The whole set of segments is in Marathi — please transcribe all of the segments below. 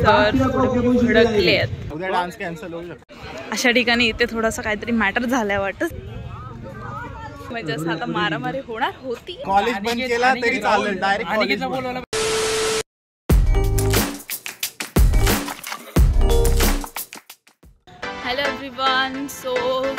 सर भडकले आहेत. उद्या डान्स कॅन्सल होऊ शकतो. अशा ठिकाणी इथे थोडासा काहीतरी मॅटर झालाय वाटत. म्हणजे असं आता मारामारी होणार होती. कॉलेज बंद केला तरी चालेल, डायरेक्ट कॉलेज बोलवलं. Hello everyone. सो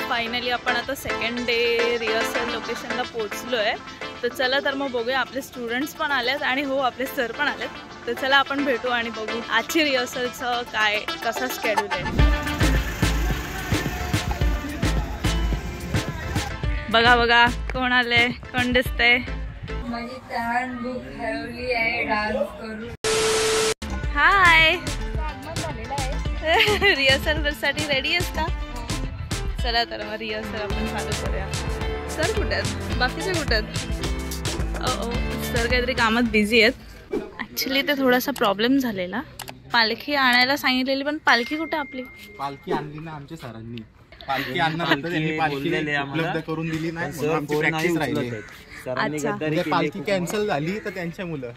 फायनली आपण आता सेकंड डे रिहर्सल लोकेशनला पोहोचलो आहे. तर चला तर मग बघूया. आपले स्टुडंट्स पण आलेत आणि हो आपले सर पण आलेत. तर चला आपण भेटू आणि बघू आजची रिहर्सलचं काय कसा स्केड्यूल आहे. बघा बघा कोण आले, कोण दिसतंय. माझी तहान भूक हरवली आहे, डान्स करू. हाय. रिहर्सल साठी रेडी आहेस का? चला तर मग रिहर्सल आपण चालू करूया. सर कुठे आहेत, बाकीचे कुठे आहेत? सर काहीतरी कामात बिझी आहेत. ॲक्च्युली ते थोडासा प्रॉब्लेम झालेला. पालखी आणायला सांगितलेली पण पालखी कुठे आपली? पालखी आणली ना आमच्या सरांनी. पालखी आणणार होतं त्यांनी, पालखी उपलब्ध करून दिली नाही म्हणून आमची प्रॅक्टिस राहिली. अच्छा. पालखी कॅन्सल झाली तर त्यांच्या मुलं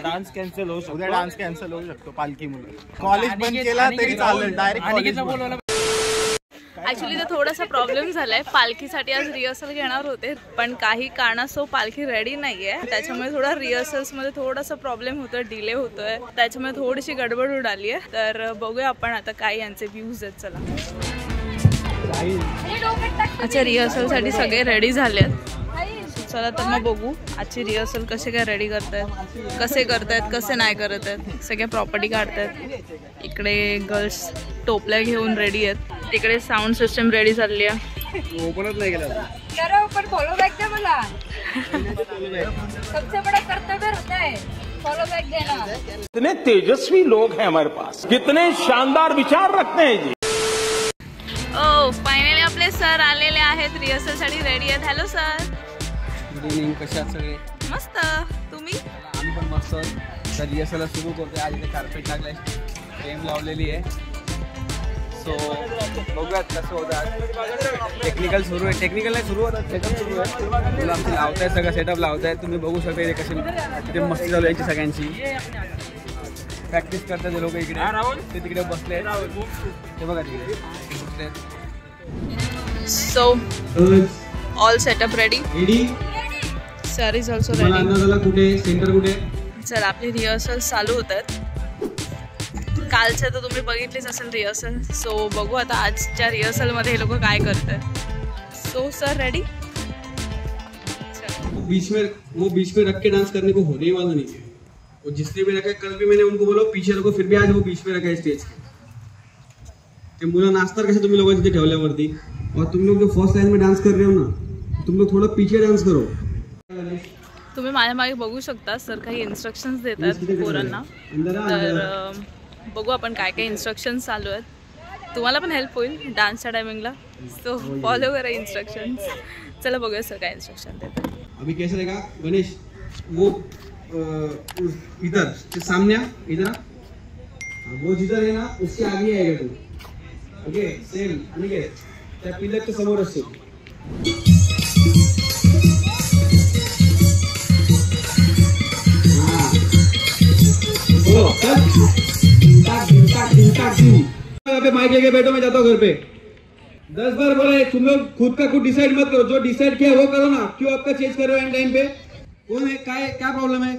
डान्स कॅन्सल होऊ शकतो. उद्या डान्स कॅन्सल होऊ शकतो. पालखी मुलं कॉलेज बंद केला तरी चालेल, डायरेक्ट कॉलेज बोलवलं. ॲक्च्युली तर थोडासा प्रॉब्लेम झालाय. पालखीसाठी आज रिहर्सल घेणार होते पण काही कारणास्तव पालखी रेडी नाही आहे. त्याच्यामुळे थोडा रिहर्सल्समध्ये थोडासा प्रॉब्लेम होतोय, डिले होतोय. त्याच्यामुळे थोडीशी गडबड उडाली आहे. तर बघूया आपण आता काय यांचे व्ह्यूज आहेत. चला. अच्छा, रिहर्सलसाठी सगळे रेडी झाले आहेत. चला तर मग बघू आजची रिहर्सल कसे काय रेडी करतायत, कसे नाही करत आहेत. सगळ्या प्रॉपर्टी काढतायत. इकडे गर्ल्स टोपल्या घेऊन रेडी आहेत. तिकडे साऊंड सिस्टम रेडी झाली आहे. ओपनच नाही केला. पण फॉलो बॅक दे मला. सबसे बड़ा कर्तव्य होता है फॉलो बॅक देना. कितने तेजस्वी लोग हैं हमारे पास, कितने शानदार विचार रखते हैं जी. ओ फायनली आपले सर आलेले आहेत, रिहर्सल साठी रेडी आहेत. Hello sir. Good evening. कशा आहात सगळे? मस्त. तुम्ही? आम्ही पण मस्त. तर रिहर्सलला सुरू करतोय. आज इथे कार्पेट टाकलाय, फ्रेम लावलेली आहे. सो बघूयात कसं होतं. टेक्निकल सुरू आहे, टेक्निकल नाही सुरू होतात, सेटअप सुरू आहे. तुला आमची लावताय, सगळं सेटअप लावताय. तुम्ही बघू शकता इथे कशी तिथे मस्ती चालू यायची सगळ्यांची. प्रॅक्टिस करतात ते लोक इकडे, ते तिकडे बसले आहेत. ते बघा तिकडे बसले आहेत. So all setup ready. Sir is also ready. कुठे सेंटर कुठे? चला आपली रिहर्सल चालू होत आहेत. कालचं तर तुम्ही बघितलीच असेल रिहर्सल. सो बघू आता आजच्या रिहर्सलमध्ये हे लोक काय करतात. So sir ready. बीच में रख के डांस करने को होने वाला नहीं है. वो जिसने भी रखा है, कल भी मैंने उनको बोला पीछे रखो, फिर भी आज वो बीच में रखा है स्टेज ते. मुलं नाचतात कसे तुम्ही लोक तिथे ठेवल्यावरती. और तुम लोग जो फर्स्ट लाइन में डांस कर रहे हो ना, तुम लोग थोड़ा पीछे डांस करो. तुम्ही माझ्या मागे बघू शकता सर काही इन्स्ट्रक्शन्स देतात पोरांना. तर बघू आपण काय काय इन्स्ट्रक्शन्स चालू आहेत. तुम्हाला पण हेल्प होईल डान्सच्या टायमिंगला. सो फॉलो करा इन्स्ट्रक्शन्स. चला बघूया सर काय इन्स्ट्रक्शन देतात. अभी कैसे रहेगा गणेश? वो इधर सामने इधर, वो जिधर है ना उसके आगे आएगा तू. ओके सेम अनिकेत त्या पिलरच्या समोर असतो. पे माइक लेके बैठो, मैं जाता हूँ घर पे. 10 बार बोला है, तुम लोग खुद का कुछ डिसाइड मत करो. जो डिसाइड किया वो करो ना. क्यों आपका चेंज कर रहे हो एंड टाइम पे? कौन है, क्या प्रॉब्लम है?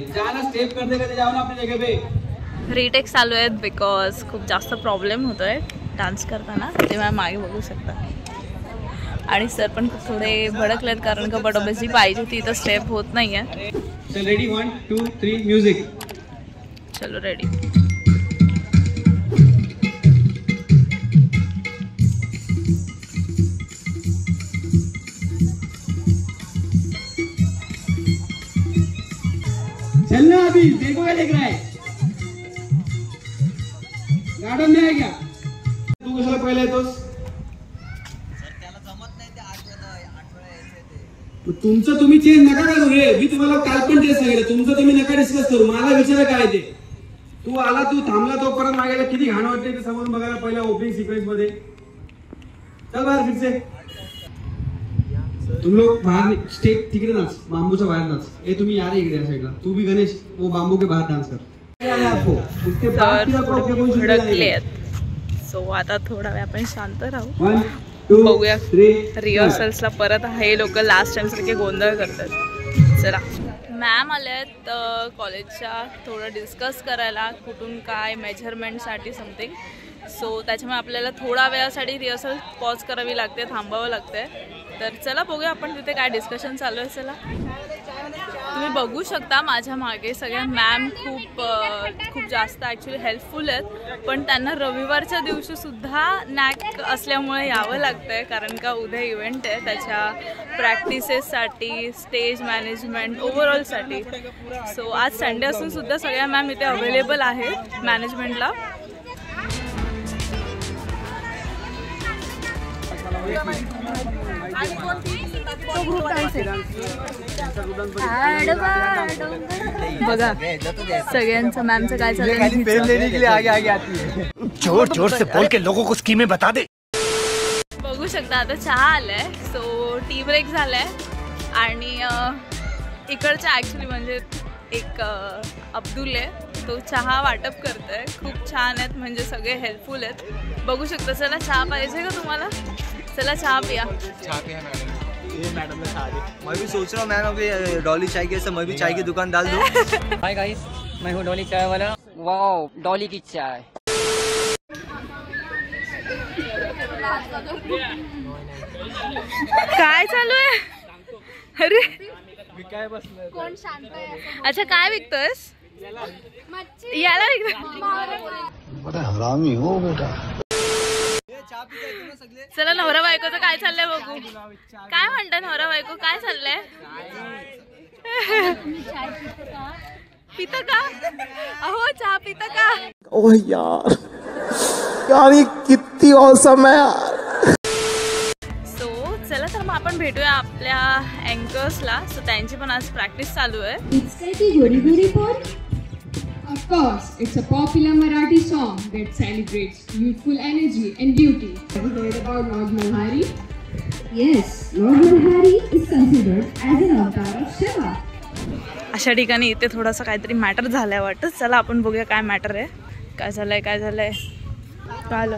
जाना स्टेप करते करते जाओ ना अपनी जगह पे. रिटेक चालू आहेत बिकॉज खूप जास्त प्रॉब्लेम होतोय डान्स करताना. ते मला मागे बघू शकता. आणि सर पण थोडे भडकलेत कारण का बरोबर जी पाहिजे ती तर स्टेप होत नाही आहे. चल रेडी 1 2 3 म्युझिक. चलो रेडी. चलना अभी, देखो क्या देख रहा है. गार्डन में है क्या तू? कशाला पहिले येतोस? तुमचं तुम्ही चेंज नका करू रे. मी तुम्हाला काल पण तेच सांगितलं, तुमचं तुम्ही नका डिस्कस करू. मला विचारा काय ते. तू आला, तू थांबला तोपर्यंत मागायला किती घाण वाटते ते समोरून बघायला. पहिल्या ओपनिंग सिक्वेन्स मध्ये चल बाहेर फिरसे. तुम लोग बाहर स्टेज तिकडे नाच, बांबूच्या बाहेर नाच. हे तुम्ही या रे इकडे या साईडला. तू भी गणेश वो बांबू के बाहेर डान्स कर. भडकले आहेत. सो आता थोडा वेळ आपण शांत राहू, बघूया रिहर्सल्सला परत हे लोक लास्ट टाइम सारखे गोंधळ करतात. चला, मॅम आले आहेत कॉलेजच्या थोडं डिस्कस करायला, कुठून काय मेजरमेंटसाठी समथिंग. सो त्याच्यामुळे आपल्याला थोडा वेळासाठी रिहर्सल पॉज करावी लागते, थांबावं लागते. तर चला बघूया आपण तिथे काय डिस्कशन चालू आहे. चला, तुम्ही बघू शकता माझ्या मागे सगळ्या मॅम खूप जास्त ॲक्च्युली हेल्पफुल आहेत. पण त्यांना रविवारच्या दिवशी सुद्धा नॅक असल्यामुळे यावं लागतं आहे, कारण का उद्या इव्हेंट आहे त्याच्या प्रॅक्टिसेससाठी, स्टेज मॅनेजमेंट, ओव्हरऑलसाठी. सो आज संडे असून सुद्धा सगळ्या मॅम इथे अवेलेबल आहेत मॅनेजमेंटला. बघा सगळ्यांचं मॅमचं काय चाललंय. जोर जोर से बोल के लोगों को स्कीमें बता दे. बघू शकता आता चहा आलाय. सो टी ब्रेक झालाय आणि इकडच्या ॲक्च्युली म्हणजे एक अब्दुल आहे, तो चहा वाटप करतोय. खूप छान आहेत, म्हणजे सगळे हेल्पफुल आहेत. बघू शकता. चला, चहा पाहिजे का तुम्हाला? चला चहा पिया. मैं भी सोच रहा हूँ मैम अभी डॉली चाय की, ऐसे मैं भी चाय की दुकान डाल दूँ. हाय गाइस, मैं हूँ डॉली चाय वाला. वाओ, डॉली की चाय. काय चालू आहे? अरे कोण शांत आहे? अच्छा, काय विकतोयस? याला विकतोय? बड़ा हरामी हो बेटा. चला, नवरा बायकोचं काय चाललंय बघू. काय म्हणतात नवरा बायको, काय चाललंय? पिता का? अहो, चहा पिता का? ओह यार, यार किती औसम है यार. सो चला, तर मग आपण भेटूया आपल्या अँकर्सला. सो त्यांची पण आज प्रॅक्टिस चालू आहे. Of course, it's a popular Marathi song that celebrates youthful energy and beauty. Have you heard about Lord Malhari? Yes, Lord Malhari is considered as an avatar of Shiva. अशा ठिकाणी इथे थोडासा काहीतरी मॅटर झालाय वाटत. चला आपण बघूया काय मॅटर आहे. काय झालंय, काय झालंय, काल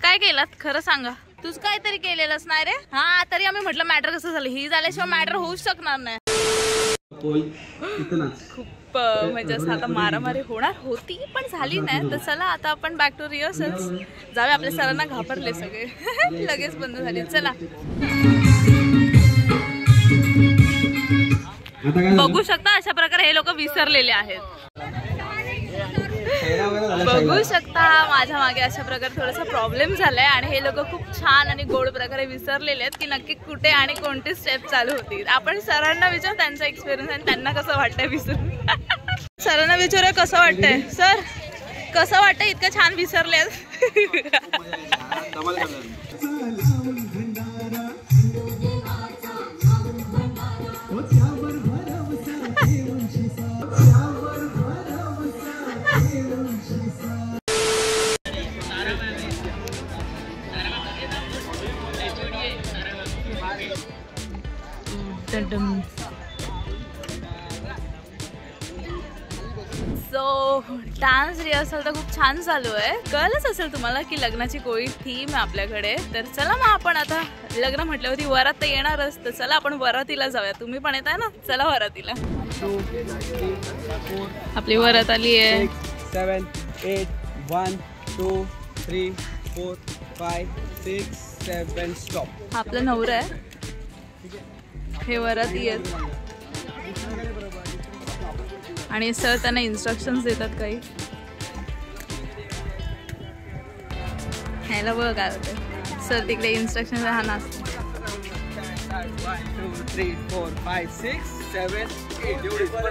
काय केलात खरं सांगा. तूच काहीतरी केलेलंच नाही रे. हा, तरी आम्ही म्हटलं मॅटर कसं झालं. ही झाल्याशिवाय मॅटर होऊच शकणार नाही. खूप म्हणजे असं आता मारामारी होणार होती पण झाली नाही. तर चला आता आपण बॅक टू रिहर्सल्स जाऊया. आपल्या सरांना घाबरले सगळे लगेच बंद झाले. चला, बघू शकता अशा प्रकारे हे लोक विसरलेले आहेत. बघू शकता माझ्या मागे अशा प्रकारे थोडासा प्रॉब्लेम झालाय आणि हे लोक खूप छान आणि गोड प्रकारे विसरलेले आहेत की नक्की कुठे आणि कोणती स्टेप चालू होती. आपण सरांना विचारू त्यांचा एक्सपिरियन्स आणि त्यांना कसं वाटतंय विसरून. सरांना विचारूया कसं वाटतंय. सर, कसं वाटतंय इतकं छान विसरले. सो डान्स रिहर्सल तर खूप छान चालू आहे. कळलंच असेल तुम्हाला की लग्नाची कोळी थीम आहे आपल्याकडे. तर चला मग आपण आता लग्न म्हटल्यावरती वरात तर येणारच. तर चला आपण वरातीला जाऊया. तुम्ही पण येताय ना? चला वरातीला. आपली वरात आली आहे. 7, 8, 1, 2, 3, 4, 5, 6, 7 स्टॉप. आपला नवरा आहे. हे वराती आहेत आणि सर त्यांना इन्स्ट्रक्शन्स देतात काही. ह्याला बघ काय होतं. सर तिकडे इन्स्ट्रक्शन हा नाचतो. 1, 2, 3, 4, 5, 6, 7, 8. एवढीच बरं.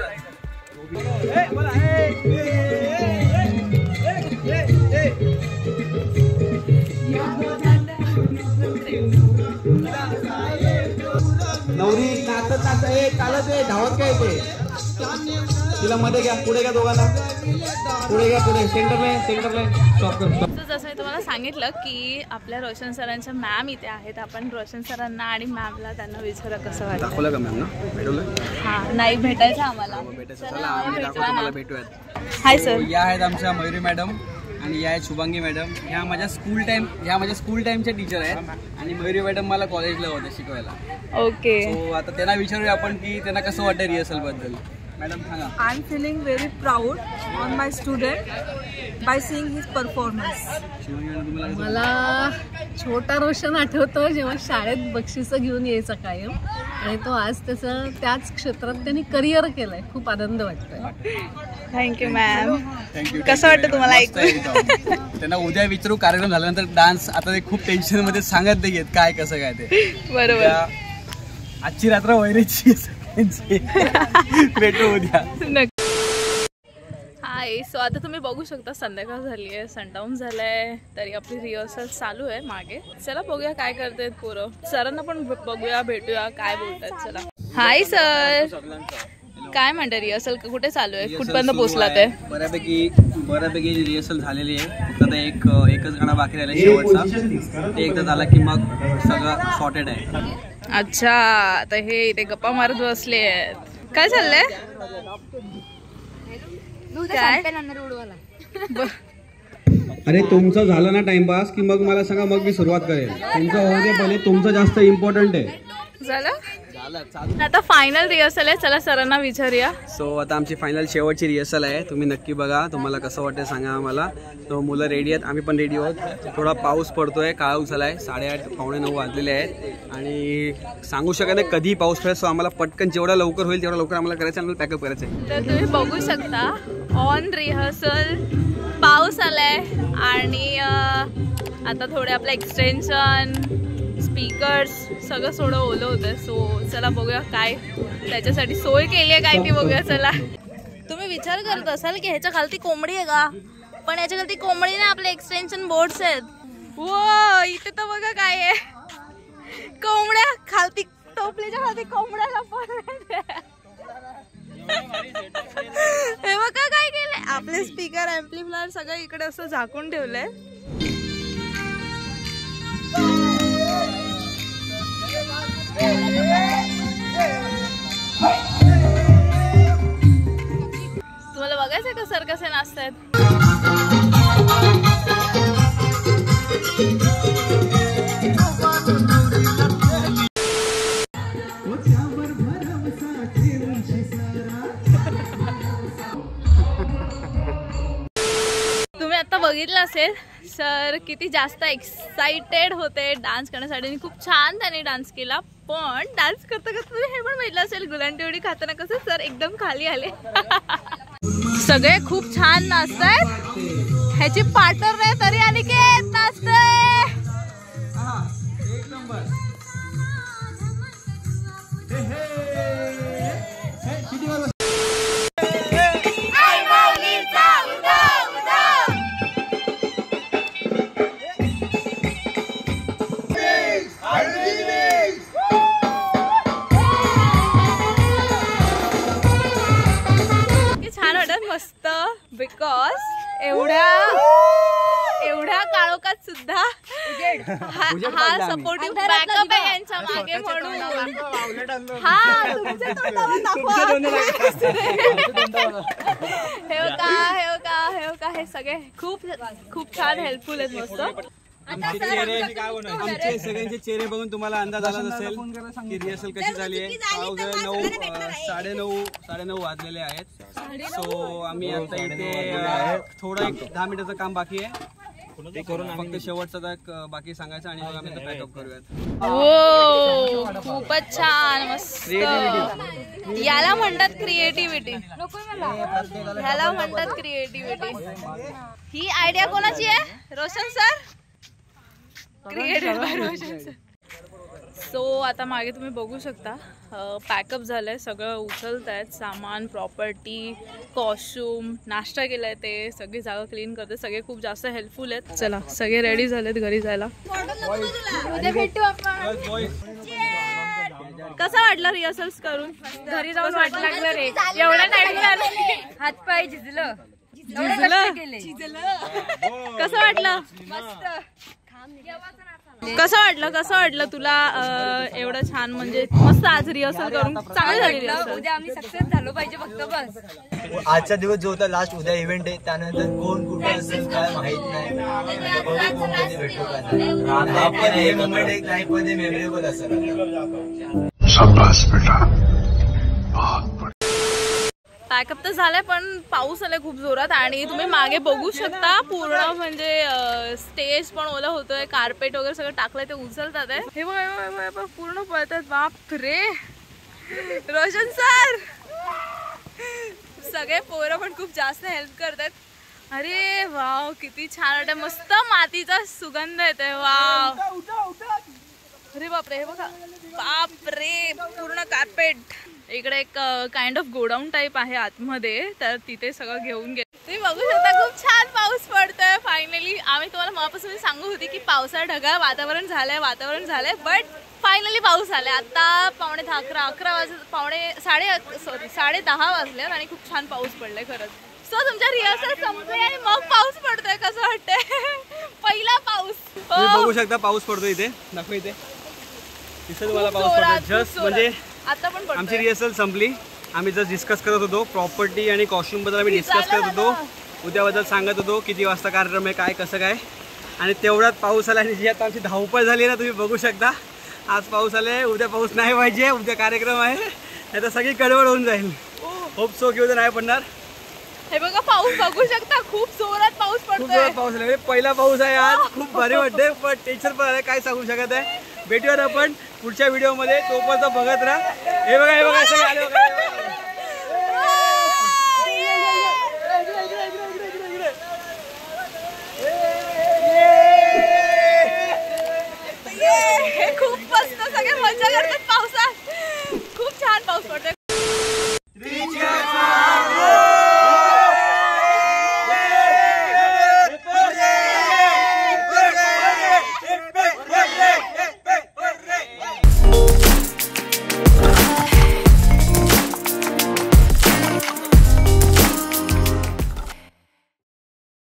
नवरी नाचत नाचत चालत धावत काय ते तिला मध्ये घ्या, पुढे घ्या दोघांना, पुढे घ्या, पुढे सेंटरला स्टॉप कर. जसं मी तुम्हाला सांगितलं की आपल्या रोशन सरांच्या मॅम इथे आहेत. आपण रोशन सरांना आणि मॅमला त्यांना विचारा कसं वाटतं. दाखवलं का मॅम ना? भेटवलं? हां नाही भेटायचं आम्हाला. भेटूयात. Hi sir. या आहेत आमच्या मयुरी मॅडम आणि या आहेत शुभांगी मॅडम. ह्या माझ्या स्कूल टाइमच्या टीचर आहेत आणि मयुरी मॅडम मला कॉलेजला होते शिकवायला. ओके. सो आता त्यांना विचारूया आपण की त्यांना कसं वाटतं रिहर्सल बद्दल. मॅडम सांगा. I am feeling very proud on my student by seeing his performance. मला छोटा रोशन आठवतो जेव्हा शाळेत बक्षिसं घेऊन यायचा कायम, आणि तो आज त्याचं त्याच क्षेत्रात त्यांनी करिअर केलंय. खूप आनंद वाटतोय. Thank you ma'am. कसं वाटतं तुम्हाला ऐकून? त्यांना उद्या विचारू कार्यक्रम झाल्यानंतर डान्स. आता ते खूप टेन्शन मध्ये सांगत नाहीयेत काय कसं काय ते. बरोबर. आजची रात्र वैरीची भेटू उद्या. हाय. सो आता तुम्ही बघू शकता संध्याकाळ झाली आहे, सनडाऊन झालाय, तरी आपली रिहर्सल चालू आहे मागे. चला बघूया काय करतायत पोरं. सरांना पण बघूया, भेटूया काय बोलतायत. चला. Hi sir. काय म्हणते रिहर्सल कुठे चालू आहे, कुठपर्यंत पोहोचला ते? बऱ्यापैकी रिहर्सल झालेली आहे. फक्त एकच गाणं बाकी राहिलं शेवटचा. ते एकदा झाला की मग सगळं सॉर्टेड आहे. अच्छा. आता हे इथे गप्पा मारत बसले आहेत. काय चाललंय? काय? अरे तुमचं झालं ना टाइमपास की मग मला सांगा, मग मी सुरुवात करेन. तुमचं होऊ दे पहिले, तुमचं जास्त इम्पॉर्टंट आहे. झालं. आता फायनल रिहर्सल आहे. चला सरांना विचारूया. सो आता आमची फायनल शेवटची रिहर्सल आहे. तुम्ही नक्की बघा, तुम्हाला कसं वाटतं सांगा आम्हाला. तो मुलं रेडी आहेत, आम्ही पण रेडी आहोत. थोडा पाऊस पडतोय, काळोख झालाय, 8:30 पावणे 9 वाजलेले आहेत आणि सांगू शकत नाही कधी पाऊस पडेल. सो आम्हाला पटकन जेवढा लवकर होईल तेवढा लवकर आम्हाला करायचं, आम्हाला पॅकअप करायचं आहे. तर तुम्ही बघू शकता ऑन रिहर्सल पाऊस आलाय आणि आता थोडे आपलं एक्सटेन्शन, स्पीकर्स सगळं थोडं ओलं होतं. सो चला बघूया काय त्याच्यासाठी सोय केली आहे काय ती बघूया. चला. तुम्ही विचार करत असाल की ह्याच्या खालती कोंबडी आहे का, पण ह्याच्या खालती कोंबडी नाही, आपले एक्सटेन्शन बोर्ड्स आहेत. वो इथे तर बघा काय आहे, कोंबड्या खालती, टोपलीच्या खालती कोंबड्याला पण. हे बघा काय केलंय, आपले स्पीकर ऍम्प्लिफायर सगळं इकडे असं झाकून ठेवलंय. तुम्हाला बघायचंय का सर कसे नाचतायत? तुम्ही आता बघितलं असेल सर किती जास्त एक्साइटेड होते डान्स करण्यासाठी. खूप छान त्याने डान्स केला. पण डान्स करता करता तुम्ही हे पण बघितलं असेल गुलांटेवडी खाताना कसं सर एकदम खाली आले. सगळे खूप छान नाचतायत. ह्याची पार्टनर नाही तरी अनिकेत नाचतोय. मस्त. बिकॉज एवढ्या काळोखात सुद्धा हा सपोर्टिव्ह बॅकअप आहे यांच्या मागे म्हणून. हा तुमचे हे सगळे खूप छान हेल्पफुल आहेत. मस्त. आमचे सगळ्यांचे चेहरे बघून तुम्हाला अंदाज आला असेल की रिहर्सल कशी झाली आहे. 9:30 वाजलेले आहेत. सो आम्ही आता इथे थोडं 10 मिनिटाचं काम बाकी आहे. ते करून फक्त शेवटचं बाकी सांगायचं आणि मग आम्ही पॅकअप करूयात. हो खूपच छान. मस्त. याला म्हणतात क्रिएटिव्हिटी. ह्याला म्हणतात क्रिएटिव्हिटी. ही आयडिया कोणाची आहे? Roshan sir. Created by Roshan sir. So आता मागे तुम्ही बघू शकता पॅकअप झालंय, सगळं उचलत आहेत सामान, प्रॉपर्टी, कॉस्ट्यूम, नाश्ता केलाय, ते सगळी जागा क्लीन करते. सगळे खूप जास्त हेल्पफुल आहेत. चला सगळे रेडी झालेत घरी जायला. उद्या भेटू आपण. कसं वाटलं रिहर्सल्स करून? घरी जाऊन वाटलं लागलं रे एवढा टाइम झाला. हातपाय झिजलं. कसं वाटलं? कसं वाटलं तुला एवढं छान म्हणजे मस्त आज रिहर्सल करून चांगली झाली रिहर्सल. उद्या आम्ही सक्सेस झालो पाहिजे फक्त बस. आजचा दिवस जो होता लास्ट, उद्या इव्हेंट आहे, त्यानंतर कोण कुठे असेल काय माहित नाही. आपण हे मोमेंट एक लाईफ मध्ये मेमोरेबल असेल. शाबाश बेटा. पॅकअप तर झालंय पण पाऊस आलाय खूप जोरात आणि तुम्ही मागे बघू शकता पूर्ण म्हणजे स्टेज पण ओलं होतोय, कार्पेट वगैरे सगळं टाकलंय ते उचलतात आहे. हे बघ पूर्ण पळतात. बाप रे रोशन सर, सगळे पोरं पण खूप जास्त हेल्प करतात. अरे वाव किती छान वाटत, मस्त मातीचा सुगंध येतोय. वाव अरे बापरे, हे बघा बापरे पूर्ण कार्पेट. इकडे एक काइंड ऑफ गोडाऊन टाईप आहे आतमध्ये, तर तिथे सगळं घेऊन गेले. तुम्ही बघू शकता खूप छान पाऊस पडतोय फायनली. आम्ही तुम्हाला मगापासून सांगत होती की पावसाळा ढगाळ वातावरण झालंय बट फायनली पाऊस आलाय. आता 10:30 वाजले आणि खूप छान पाऊस पडलाय खरंच. सो तुमच्या रिहर्सल संपले आणि मग पाऊस पडतोय, कसं वाटतंय? पहिला पाऊस तुम्ही बघू शकता, पाऊस पडतोय इथे. दाखव इथे दिसत मला पाऊस पडतोय जस्ट. म्हणजे आता पण आमची रिहर्सल संपली. आम्ही जस्ट डिस्कस करत होतो प्रॉपर्टी आणि कॉस्ट्युम बद्दल. आम्ही डिस्कस करत होतो, उद्याबद्दल सांगत होतो किती वाजता कार्यक्रम आहे, काय कसं काय. आणि तेवढ्यात पाऊस आला आणि जी आता आमची धावपळ झाली ना, तुम्ही बघू शकता. आज पाऊस आलाय, उद्या पाऊस नाही पाहिजे, उद्या कार्यक्रम आहे, नाही तर सगळी गडबड होऊन जाईल. होप सो की उद्या नाही पडणार. हे बघा पाऊस बघू शकता, खूप जोरात पाऊस पडतोय. खूप जोरात पाऊस आहे, पहिला पाऊस आहे आज. खूप भारी वाटते पण टेन्शन पण आहे, काय सांगू शकत आहे. भेटूयात आपण पुढच्या व्हिडिओमध्ये, तोपर्यंत बघत राहा. हे बघा सगळे आले बघा. खूप मस्त सगळे मजा करतात पावसात. खूप छान पाऊस पडतोय,